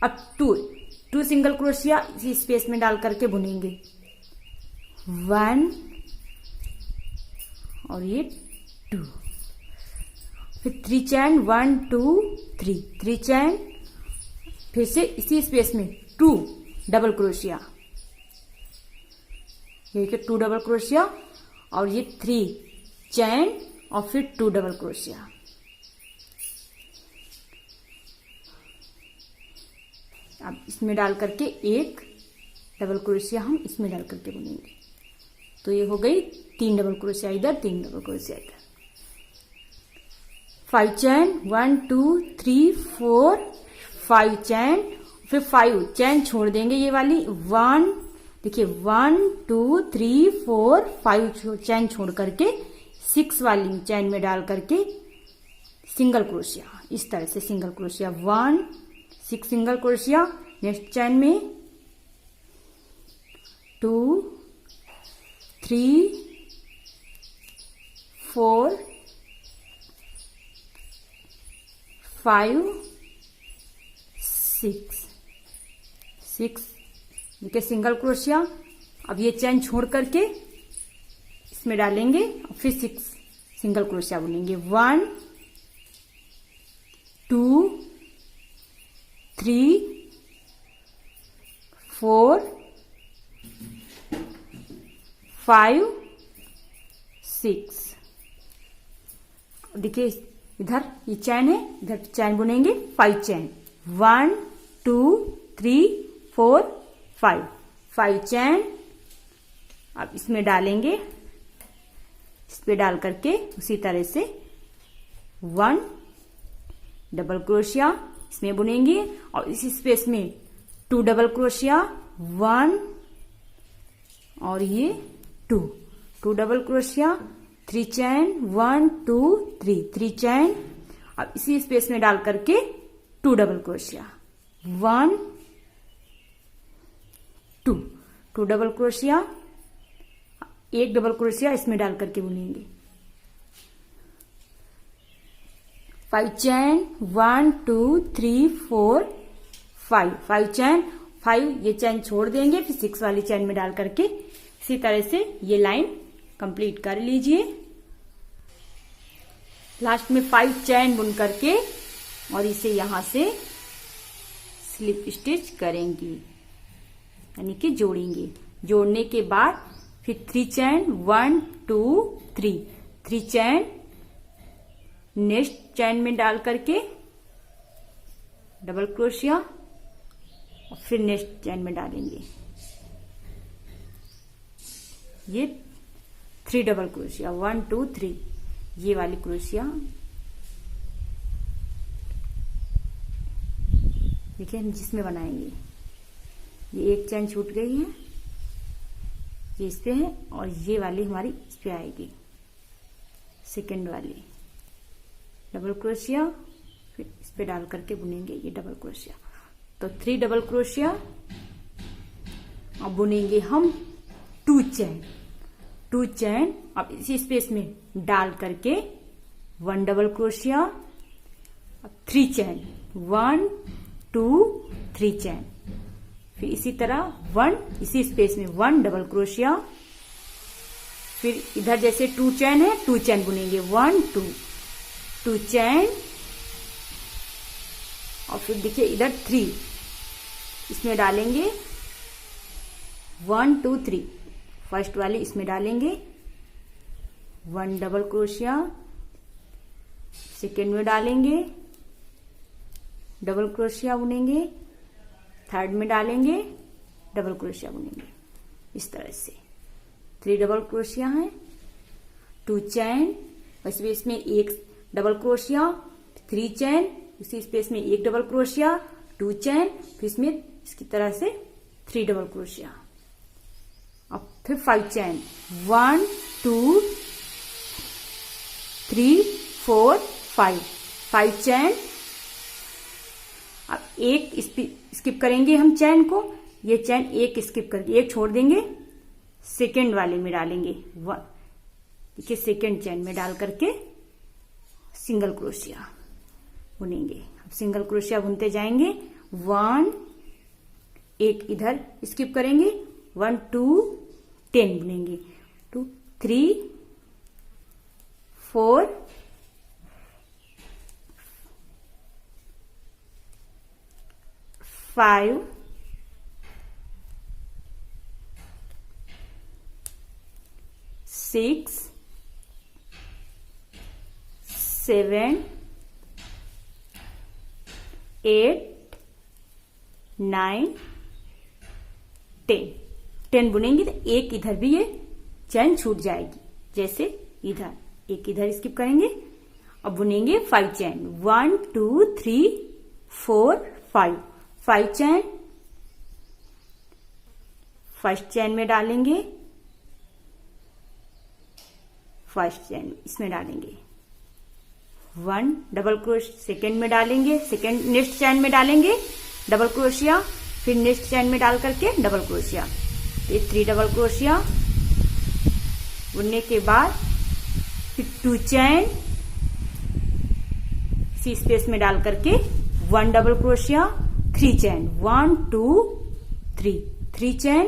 अब 2 सिंगल क्रोशिया इसी स्पेस में डाल करके बुनेंगे, 1 और ये 2, फिर 3 चैन, 1 2 3 चैन, फिर से इसी स्पेस में 2 डबल क्रोशिया, ये 2 डबल क्रोशिया और ये 3 चैन और फिर 2 डबल क्रोशिया। अब इसमें डाल करके 1 डबल क्रोशिया हम इसमें डाल करके बुनेंगे, तो ये हो गई 3 डबल क्रोशिया इधर, 3 डबल क्रोशिया इधर। 5 चैन, 1 2 3 4 5 चैन, फिर 5 चैन छोड़ देंगे ये वाली, 1 देखिए 1 2 3 4 5 चैन छोड़ करके 6 वाली चैन में डाल करके सिंगल क्रोशिया, इस तरह से single crochet, 1 6 single crochet. Next chain में 2 3 4 5 6 देखिए सिंगल क्रोशिया। अब ये चैन छोड़ करके इसमें डालेंगे और फिर 6 सिंगल क्रोशिया बुनेंगे, 1 2 3 4 5 6। देखिए इधर ये चैन है, इधर चैन बुनेंगे, 5 चैन, 1 2 3 4 5 चैन। अब इसमें डालेंगे, इस पे डाल करके उसी तरह से 1 डबल क्रोशिया इसमें बुनेंगे और इसी स्पेस में 2 डबल क्रोशिया, 1 और ये 2 डबल क्रोशिया, 3 चैन, 1 2 3 चैन। अब इसी स्पेस में डाल करके 2 double crochet, 1 2 double crochet, 1 double crochet इसमें डाल करके बुनेंगे। 5 चैन, 1 2 3 4 5 चैन, 5 ये चैन छोड़ देंगे, फिर 6 वाली चैन में डाल करके इसी तरह से ये लाइन कंप्लीट कर लीजिए। लास्ट में 5 चैन बुन करके और इसे यहां से स्लिप स्टिच करेंगी, यानी कि जोड़ेंगे। जोड़ने के बाद फिर 3 चैन, 1 2 3 चैन, नेक्स्ट चैन में डाल करके डबल क्रोशिया और फिर नेक्स्ट चैन में डालेंगे। ये 3 डबल क्रोशिया, 1 2 3 ये वाली क्रोशिया देखिए हम जिसमें बनाएंगे। ये एक चैन छूट गई है, ये इस पे है और ये वाली हमारी इस पे आएगी, सेकेंड वाली डबल क्रोशिया, फिर इस पे डाल करके बुनेंगे ये डबल क्रोशिया। तो 3 डबल क्रोशिया। अब बुनेंगे हम 2 चैन। अब इसी स्पेस में डाल करके 1 डबल क्रोशिया, 3 चैन, 1 2 3 चैन, फिर इसी तरह 1 इसी स्पेस में 1 डबल क्रोशिया, फिर इधर जैसे 2 चैन है 2 चैन बुनेंगे, 1 2 चैन, और फिर देखिए इधर 3 इसमें डालेंगे, 1 2 3 फर्स्ट वाली इसमें डालेंगे, 1 डबल क्रोशिया, सेकेंड में डालेंगे, डबल क्रोशिया बुनेंगे, थर्ड में डालेंगे, डबल क्रोशिया बुनेंगे। इस तरह से 3 डबल क्रोशिया है, 2 चैन, वैसे इसमें 1 डबल क्रोशिया, 3 चैन, उसी स्पेस में 1 डबल क्रोशिया, 2 चैन, फिर इसमें इसकी तरह से 3 डबल क्रोशिया, अब फिर 5 चैन, 1 2 3 4 5 चैन। अब एक स्किप करेंगे हम चैन को, ये चैन एक स्किप करके एक छोड़ देंगे, सेकेंड वाले में डालेंगे, देखिए सेकेंड चैन में डाल करके सिंगल क्रोशिया बुनेंगे। अब सिंगल क्रोशिया बुनते जाएंगे, 1 एक इधर स्किप करेंगे, 1 2 10 बुनेंगे, 2 3 4 5 6 7 8 9 10 बुनेंगे तो एक इधर भी ये चैन छूट जाएगी, जैसे इधर एक इधर स्किप करेंगे। अब बुनेंगे 5 चैन, 1 2 3 4 5 चैन, फर्स्ट चैन में डालेंगे, फर्स्ट चैन इसमें डालेंगे, 1 डबल क्रोशिया, सेकेंड में डालेंगे, सेकेंड नेक्स्ट चैन में डालेंगे डबल क्रोशिया, फिर नेक्स्ट चैन में डाल करके डबल क्रोशिया, ये 3 डबल क्रोशिया बुनने के बाद फिर 2 चैन इसी स्पेस में डाल करके 1 डबल क्रोशिया, 3 चैन, 1 2 3 चैन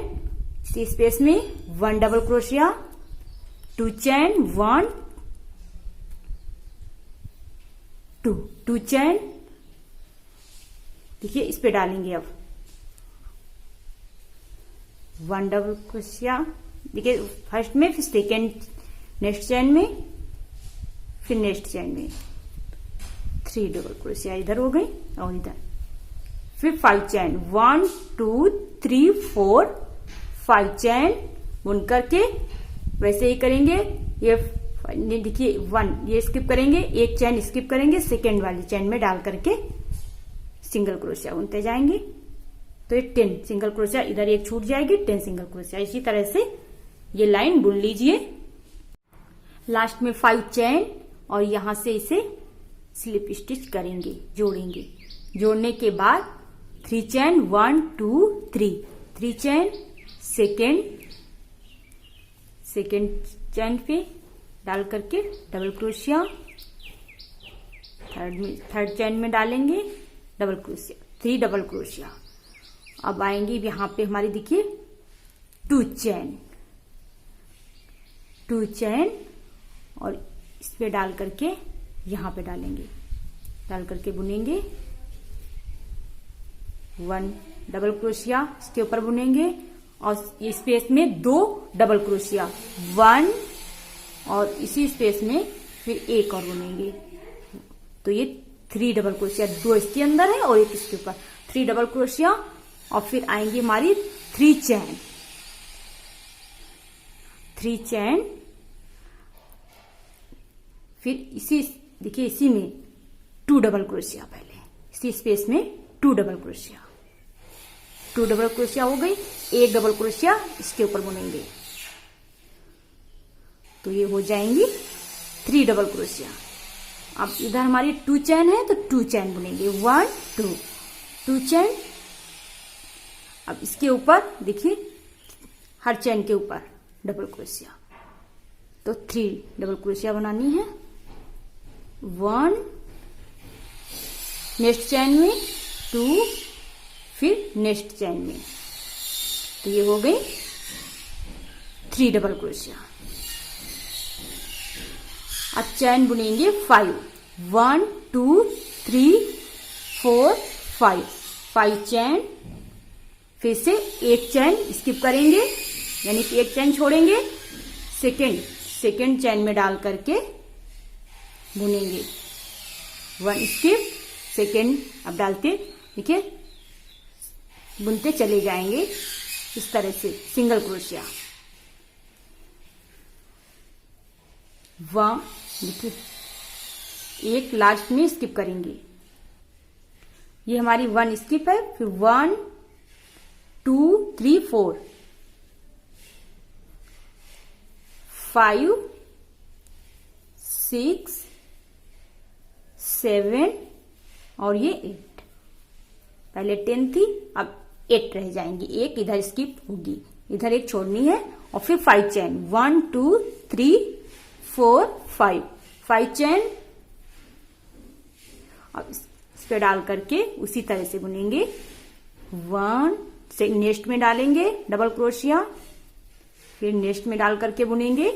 इसी स्पेस में 1 डबल क्रोशिया, 2 चैन, 1 2 चैन, देखिए इस पे डालेंगे अब 1 डबल क्रोशिया, देखिए फर्स्ट में, फिर सेकेंड नेक्स्ट चैन में, फिर नेक्स्ट चैन में 3 डबल क्रोशिया इधर हो गई, और इधर फिर 5 चैन, 1 2 3 4 5 चैन बुन करके वैसे ही करेंगे। ये देखिए 1 ये स्किप करेंगे, एक चैन स्किप करेंगे, सेकेंड वाली चैन में डाल करके सिंगल क्रोशिया बुनते जाएंगे। तो ये 10 सिंगल क्रोशिया, इधर एक छूट जाएगी, 10 सिंगल क्रोशिया। इसी तरह से ये लाइन बुन लीजिए। लास्ट में 5 चैन और यहां से इसे स्लिप स्टिच करेंगे, जोड़ेंगे। जोड़ने के बाद 3 चैन, 1 2 3 चैन, सेकेंड चैन पे डाल करके डबल क्रोशिया, थर्ड चैन में डालेंगे डबल क्रोशिया, 3 डबल क्रोशिया। अब आएंगे यहां पे हमारी देखिए 2 चैन और इस पे डाल करके यहां पे डालेंगे, डाल करके बुनेंगे 1 डबल क्रोशिया, इसके ऊपर बुनेंगे और इस स्पेस में 2 डबल क्रोशिया, 1 और इसी स्पेस में फिर एक और बुनेंगे। तो ये 3 डबल क्रोशिया, 2 इसके अंदर है और एक इसके ऊपर, 3 डबल क्रोशिया। और फिर आएंगे हमारी 3 चैन, फिर इसी देखिए इसी में 2 डबल क्रोशिया, पहले इसी स्पेस में 2 डबल क्रोशिया, 2 डबल क्रोशिया हो गई, 1 डबल क्रोशिया इसके ऊपर बुनेंगे। तो ये हो जाएंगी 3 डबल क्रोशिया। अब इधर हमारी 2 चैन है तो 2 चैन बुनेंगे, 1 2 चैन। अब इसके ऊपर देखिए हर चैन के ऊपर डबल क्रोशिया, तो 3 डबल क्रोशिया बनानी है। 1 नेक्स्ट चैन में, 2 फिर नेक्स्ट चैन में, तो ये हो गई 3 डबल क्रोशिया। अब चैन बुनेंगे 5, 1 2 3 4 5 चैन, फिर से एक चैन स्किप करेंगे, यानी कि एक चैन छोड़ेंगे, सेकेंड चैन में डाल करके बुनेंगे, 1 स्किप, सेकेंड अब डालते देखिए बुनते चले जाएंगे इस तरह से सिंगल क्रोशिया। 1 देखिए एक लास्ट में स्किप करेंगे, ये हमारी 1 स्किप है, फिर 1 2 3 4 5 6 7 और ये 8, पहले 10 थी अब 8 रह जाएंगी, एक इधर स्किप होगी, इधर एक छोड़नी है और फिर 5 चैन, 1 2 3 4 5 चैन। अब इस पे डाल करके उसी तरह से बुनेंगे, 1 से नेक्स्ट में डालेंगे डबल क्रोशिया, फिर नेक्स्ट में डाल करके बुनेंगे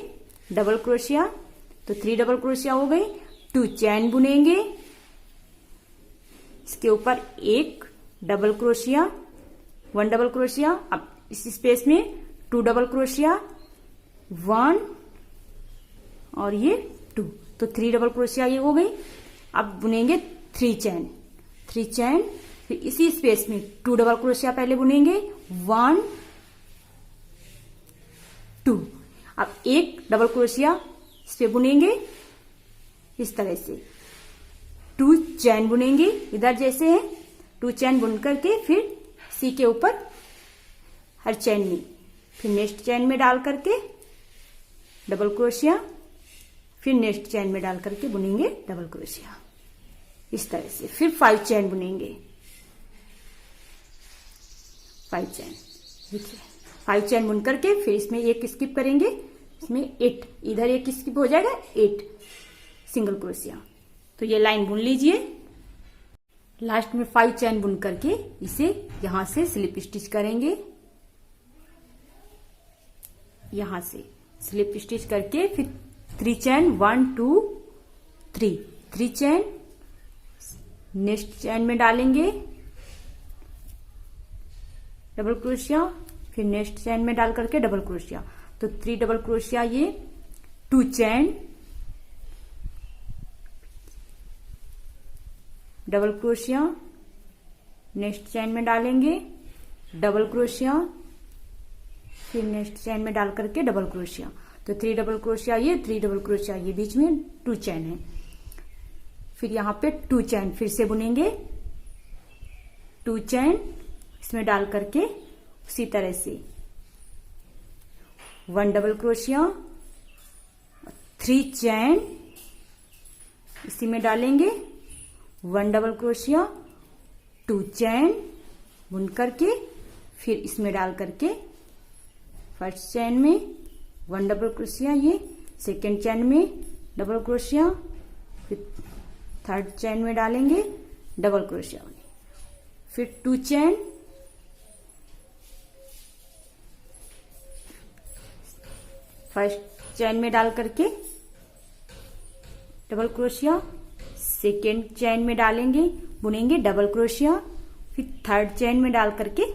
डबल क्रोशिया, तो 3 डबल क्रोशिया हो गई। 2 चैन बुनेंगे, इसके ऊपर एक डबल क्रोशिया, 1 डबल क्रोशिया। अब इस स्पेस में 2 डबल क्रोशिया, 1 और ये 2, तो 3 डबल क्रोशिया ये हो गई। अब बुनेंगे 3 चैन, फिर इसी स्पेस में 2 डबल क्रोशिया पहले बुनेंगे, 1 2। अब एक डबल क्रोशिया इस पे बुनेंगे इस तरह से, 2 चैन बुनेंगे इधर जैसे है, 2 चैन बुन करके फिर सी के ऊपर हर चैन में, फिर नेक्स्ट चैन में डाल करके डबल क्रोशिया, फिर नेक्स्ट चैन में डाल करके बुनेंगे डबल क्रोशिया इस तरह से। फिर 5 चैन बुनेंगे, 5 चैन देखिए, 5 चैन बुन करके फिर इसमें एक स्किप करेंगे, इसमें 8, इधर एक स्किप हो जाएगा, 8 सिंगल क्रोशिया। तो ये लाइन बुन लीजिए। लास्ट में 5 चैन बुन करके इसे यहां से स्लिप स्टिच करेंगे, यहां से स्लिप स्टिच करके फिर 3 चैन, 1 2 3 चैन, नेक्स्ट चैन में डालेंगे डबल क्रोशिया, फिर नेक्स्ट चैन में डाल करके डबल क्रोशिया, तो 3 डबल क्रोशिया, ये 2 चैन, डबल क्रोशिया, नेक्स्ट चैन में डालेंगे डबल क्रोशिया, फिर नेक्स्ट चैन में डाल करके डबल क्रोशिया, तो 3 डबल क्रोशिया ये, 3 डबल क्रोशिया ये, बीच में 2 चैन है। फिर यहाँ पे 2 चैन फिर से बुनेंगे, 2 चैन इसमें डाल करके उसी तरह से 1 डबल क्रोशिया, 3 चैन इसी में डालेंगे, 1 डबल क्रोशिया, 2 चैन बुन करके फिर इसमें डाल करके फर्स्ट चैन में 1 डबल क्रोशिया, ये सेकेंड चैन में डबल क्रोशिया, फिर थर्ड चैन में डालेंगे डबल क्रोशिया, फिर 2 चैन, फर्स्ट चैन में डाल करके डबल क्रोशिया, सेकेंड चैन में डालेंगे बुनेंगे डबल क्रोशिया, फिर थर्ड चैन में डाल करके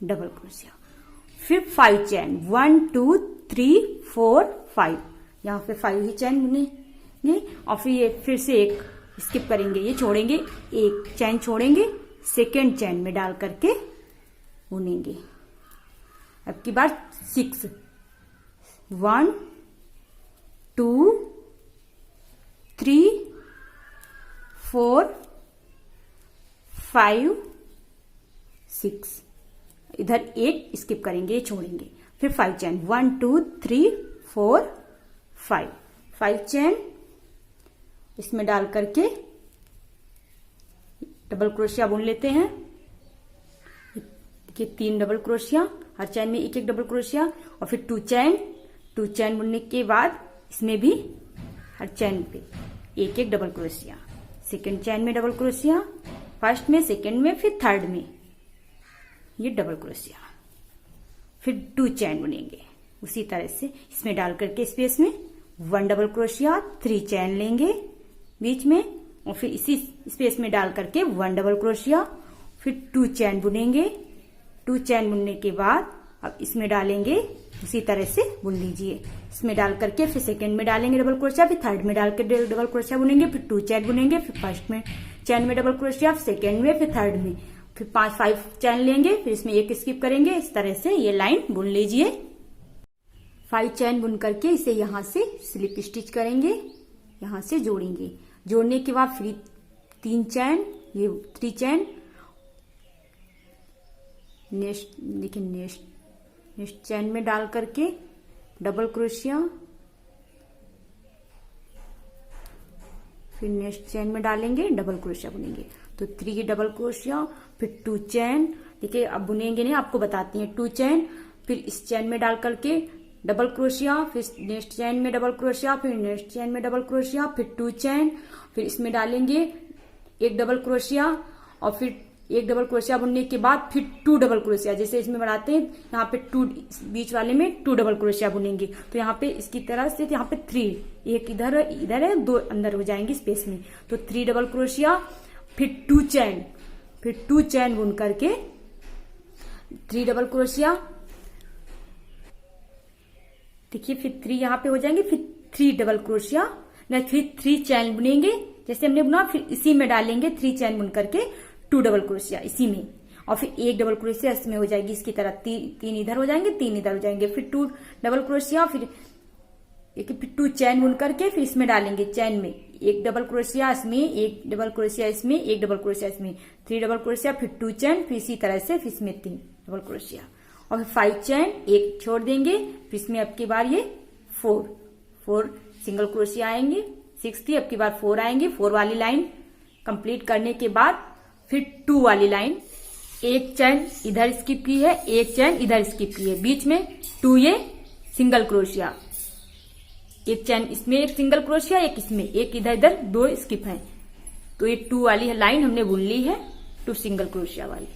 डबल क्रोशिया, फिर 5 चैन 1 2 3 4 5, यहाँ पे 5 ही चैन बुनेंगे और फिर ये फिर से एक स्किप करेंगे, ये छोड़ेंगे, एक चैन छोड़ेंगे, सेकेंड चैन में डाल करके बुनेंगे। अब की बार 6 1 2 3 4 5 6, इधर एक स्किप करेंगे, छोड़ेंगे, फिर 5 चैन 1 2 3 4 5 चैन इसमें डाल करके डबल क्रोशिया बुन लेते हैं। देखिए 3 डबल क्रोशिया, हर चैन में एक डबल क्रोशिया और फिर 2 चैन बुनने के बाद इसमें भी हर चैन पे एक डबल क्रोशिया, सेकेंड चैन में डबल क्रोशिया, फर्स्ट में, सेकेंड में, फिर थर्ड में ये डबल क्रोशिया, फिर 2 चैन बुनेंगे उसी तरह से इसमें डाल करके स्पेस में 1 डबल क्रोशिया, 3 चैन लेंगे बीच में और फिर इसी स्पेस में डाल करके 1 डबल क्रोशिया, फिर 2 चैन बुनेंगे, 2 चैन बुनने के बाद अब इसमें डालेंगे उसी तरह से बुन लीजिए, इसमें डाल करके फिर सेकेंड में डालेंगे डबल क्रोशिया, फिर थर्ड में डाल के डबल क्रोशिया बुनेंगे, फिर 2 चैन बुनेंगे, फिर फर्स्ट में चैन में डबल क्रोशिया, सेकेंड में, फिर थर्ड में, फिर 5 चैन लेंगे, फिर इसमें एक स्किप करेंगे, इस तरह से ये लाइन बुन लीजिए। 5 चैन बुन करके इसे यहाँ से स्लिप स्टिच करेंगे, यहाँ से जोड़ेंगे, जोड़ने के बाद फिर 3 चैन, ये 3 चैन, नेक्स्ट देखिए नेक्स्ट चैन में डाल करके डबल क्रोशिया, फिर नेक्स्ट चैन में डालेंगे डबल क्रोशिया बुनेंगे, तो 3 डबल क्रोशिया, फिर 2 चैन, देखिए अब बुनेंगे नहीं, आपको बताती हैं, 2 चैन, फिर इस चैन में डाल करके डबल क्रोशिया, फिर नेक्स्ट चैन में डबल क्रोशिया, फिर नेक्स्ट चैन में डबल क्रोशिया, फिर 2 चैन, फिर इसमें डालेंगे एक डबल क्रोशिया और फिर एक डबल क्रोशिया बुनने के बाद फिर 2 डबल क्रोशिया, जैसे इसमें बनाते हैं यहाँ पे 2 बीच वाले में 2 डबल क्रोशिया बुनेंगे, तो यहाँ पे इसकी तरह से यहाँ पे 3, एक इधर है, 2 अंदर हो जाएंगे स्पेस में, तो 3 डबल क्रोशिया, फिर 2 चैन, फिर 2 चैन बुन करके 3 डबल क्रोशिया, देखिए फिर 3 यहाँ पे हो जाएंगे, फिर 3 डबल क्रोशिया, फिर 3 चैन बुनेंगे जैसे हमने बुना, फिर इसी में डालेंगे 3 चैन बुन करके 2 डबल क्रोशिया इसी में, और फिर एक डबल क्रोशिया इसमें हो जाएगी, इसकी तरह 3 इधर हो जाएंगे, 3 इधर हो जाएंगे, फिर 2 डबल क्रोशिया, फिर 2 चैन बुन करके फिर इसमें डालेंगे, चैन में एक डबल क्रोशिया इसमें, एक डबल क्रोशिया इसमें, एक डबल क्रोशिया इसमें, 3 डबल क्रोशिया, फिर 2 चैन, फिर इसी तरह से फिर इसमें 3 डबल क्रोशिया और फिर 5 चैन, एक छोड़ देंगे, फिर इसमें अब की बार ये 4 सिंगल क्रोशिया आएंगे, 6 थी, अब की बार 4 आएंगे, 4 वाली लाइन कंप्लीट करने के बाद फिर 2 वाली लाइन, एक चैन इधर स्किप की है, एक चैन इधर स्किप की है, बीच में 2 ये सिंगल क्रोशिया, एक चैन इसमें एक सिंगल क्रोशिया, एक इसमें, एक इधर 2 स्किप है, तो ये 2 वाली लाइन हमने बुन ली है, 2 सिंगल क्रोशिया वाली।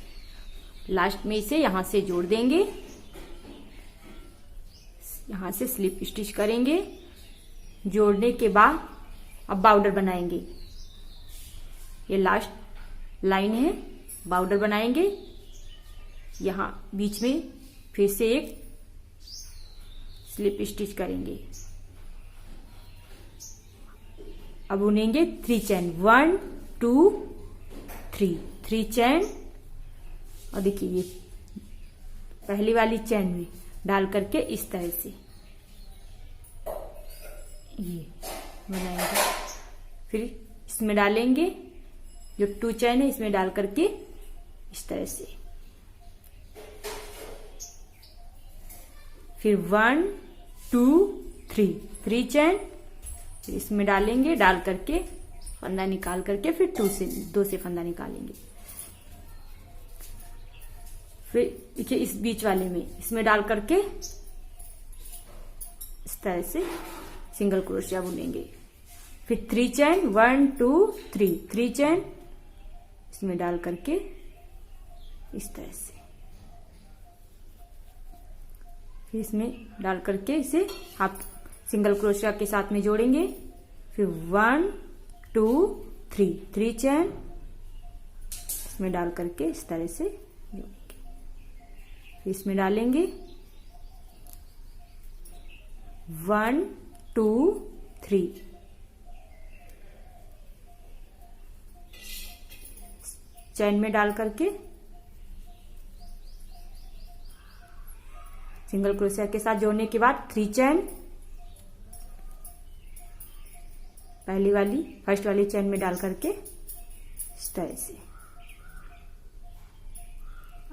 लास्ट में इसे यहां से जोड़ देंगे, यहां से स्लिप स्टिच करेंगे, जोड़ने के बाद अब बॉर्डर बनाएंगे, ये लास्ट लाइन है, बॉर्डर बनाएंगे, यहां बीच में फिर से एक स्लिप स्टिच करेंगे, अब बुनेंगे 3 चैन, 1 2 3 चैन, और देखिए ये पहली वाली चैन में डाल करके इस तरह से ये बनाएंगे, फिर इसमें डालेंगे जो 2 चैन है, इसमें डाल करके इस तरह से। फिर 1 2 3 3 चैन, फिर इसमें डालेंगे, डाल करके फंदा निकाल करके फिर 2 से फंदा निकालेंगे। फिर इस बीच वाले में इसमें डाल करके इस तरह से सिंगल क्रोशिया बुनेंगे। फिर 3 चैन 1 2 3 3 चैन इसमें डाल करके इस तरह से, फिर इसमें डाल करके इसे हाफ सिंगल क्रोशिया के साथ में जोड़ेंगे। फिर 1 2 3 3 चैन इसमें डाल करके इस तरह से जोड़ेंगे। फिर इसमें डालेंगे 1 2 3 चैन में डाल करके सिंगल क्रोशिया के साथ जोड़ने के बाद 3 चैन पहली वाली फर्स्ट वाली चैन में डाल करके इस तरह से।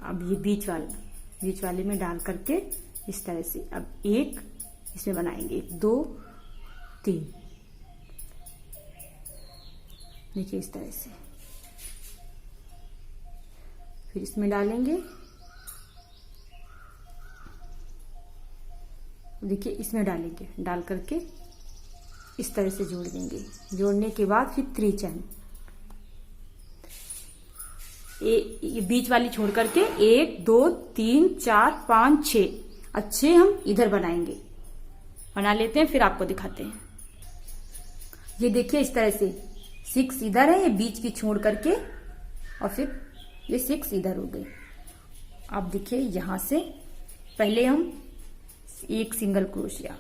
अब ये बीच वाले में डाल करके इस तरह से अब एक इसमें बनाएंगे 1 2 3, देखिए इस तरह से। फिर इसमें डालेंगे, देखिए इसमें डालेंगे, डाल करके इस तरह से जोड़ देंगे। जोड़ने के बाद फिर 3 चैन ये बीच वाली छोड़ करके 1 2 3 4 5 6 अच्छे हम इधर बनाएंगे, बना लेते हैं, फिर आपको दिखाते हैं। ये देखिए इस तरह से 6 इधर है, ये बीच की छोड़ करके और फिर ये 6 इधर हो गई। अब देखिए यहां से पहले हम एक सिंगल क्रोशिया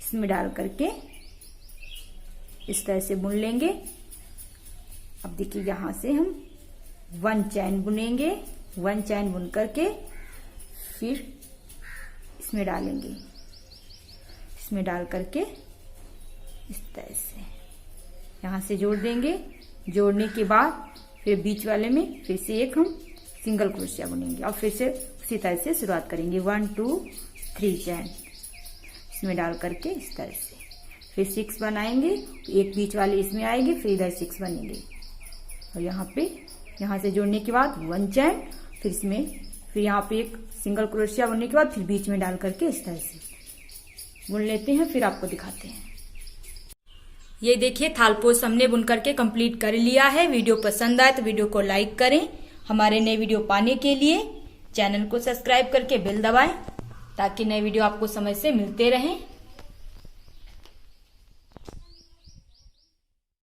इसमें डाल करके इस तरह से बुन लेंगे। अब देखिए यहां से हम 1 चैन बुनेंगे, 1 चैन बुन करके फिर इसमें डालेंगे, इसमें डाल करके इस तरह से यहां से जोड़ देंगे। जोड़ने के बाद फिर बीच वाले में फिर से एक हम सिंगल क्रोशिया बुनेंगे और फिर से उसी तरह से शुरुआत करेंगे। 1 2 3 चैन इसमें डाल करके इस तरह से फिर 6 बनाएंगे, एक बीच वाली इसमें आएगी, फिर इधर 6 बनेंगे और यहाँ से जोड़ने के बाद 1 चैन, फिर इसमें फिर यहाँ पे एक सिंगल क्रोशिया बुनने के बाद फिर बीच में डाल करके इस तरह से बुन लेते हैं, फिर आपको दिखाते हैं। ये देखिए थाल पोस्ट हमने बुन करके कंप्लीट कर लिया है। वीडियो पसंद आए तो वीडियो को लाइक करें। हमारे नए वीडियो पाने के लिए चैनल को सब्सक्राइब करके बेल दबाएं ताकि नए वीडियो आपको समय से मिलते रहें।